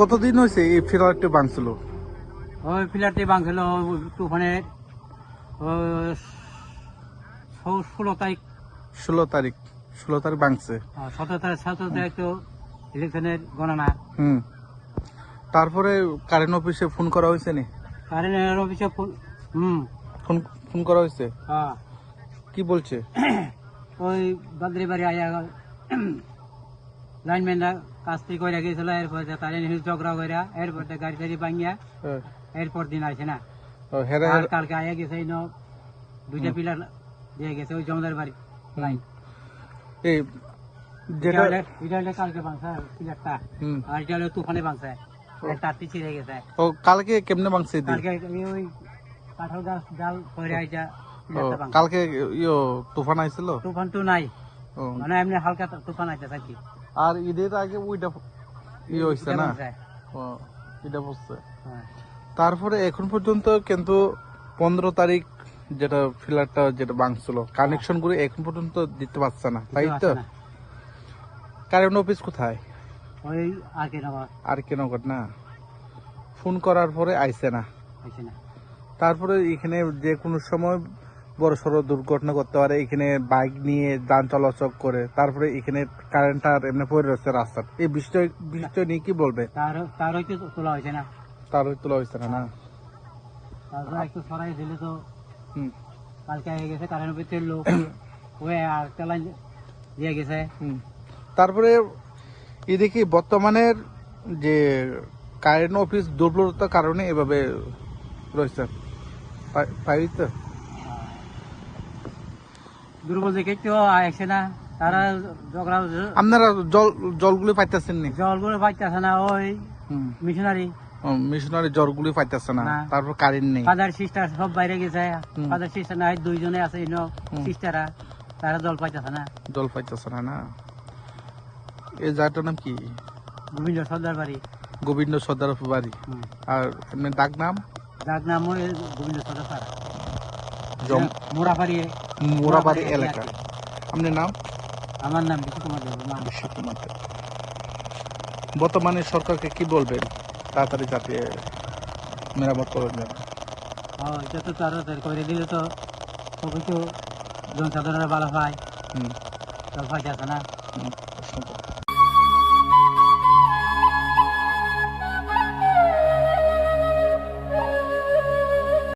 কতদিন হয়েছে এই ফ্ল্যাটটি ভাঙছিল? ওই ফ্ল্যাটটি ভাঙছিল তুফানের 16 তারিখ। 16 তারিখ ভাঙছে। 17 তারিখ তো ইলেকশনের গণনা। হুম। তারপরে কারেন্ট অফিসে ফোন করা হয়েছে নি? কারেন্টের অফিসে ফোন ফোন করা হয়েছে? হ্যাঁ। কি বলছে? ওই বাদরি বাড়ি আয়া লাইনম্যানরা কাজটি করে গেছিল, এরপর কারেন্ট ঝগড়া করে এরপর গাড়ি টাড়ি ভাঙিয়া এরপর দিন আসে না। আর কালকে আয়া গেছে দুইটা পিলার দিয়ে গেছে ওই জমদার বাড়ি লাইন। এই যেটা এটা কালকে ভাঙছে পিলারটা, আর এটা হলো তুফানে ভাঙছে, তারটি ছিঁড়ে গেছে। ও কালকে কেমনে ভাঙছে? কালকে ওই কাঁঠাল গাছ জাল করে আইটা পিলারটা ভাঙছে। কালকে তুফান আইছিল? তুফান তো নাই, মানে এমনি হালকা তুফান আইতে থাকি। আর ঈদের আগে ওইটা হইছে না? এটা বলছে। তারপরে এখন পর্যন্ত কিন্তু 15 তারিখ যেটা ফ্ল্যাটটা যেটা ভাঙছিল কানেকশন করে এখন পর্যন্ত দিতে পারছে না, তাই তো? কারেন্ট অফিস কোথায়? ওই আর কে নগর না। ফোন করার পরে আইছে না। তারপরে এখানে যে কোনো সময় বড় সড়ো দুর্ঘটনা করতে পারে, এখানে বাইক নিয়ে যান চলাচল করে, তারপরে এখানে কারেন্টটা এমনি পড়ে রয়েছে রাস্তা। এই বিষয় নিয়ে কি বলবে? তার হইতে তোলা হয়েছে না। তোলা হয়েছে না? তারপরে একটু সরাই দিলে তো কালকে হয়ে গেছে কারেন্ট অফিসের লোক ওই আর চালান দিয়ে গেছে। তারপরে এদিকে বর্তমানের যে কারেন্ট অফিস দুর্বলতার কারণে এভাবে রয়েছে, তাই তো? দুর্বল দেখে কেউ আসে না, তারা ঝগড়া। আপনারা জলগুলো পাইতেছেন নি? জলগুলো পাইতেছে না, ওই মিশনারি জলগুলো পাইতেছে না। তারপর কারেন্ট নেই, ফাদার সিস্টার সব বাইরে গেছে। ফাদার সিস্টার নাই, দুইজনে আছে সিস্টাররা, তারা জল পাইতেছে না। এই জায়গাটার নাম কি? গোবিন্দ সর্দার বাড়ি। গোবিন্দ সর্দার বাড়ি। আর ডাক নাম ওই গোবিন্দ সর্দার পাড়া, মোরাবাড়ি এলাকা। আপনার নাম? আমার নাম বিশ্বকুমার দেব। বর্তমানে সরকারকে কি বলবেন তাড়াতাড়ি যাতে মেরামত করে যাবে? এটা তো তাড়াতাড়ি করে দিলে তো সবই তো জনসাধারণের ভালো হয়। জল পাইতেছে না।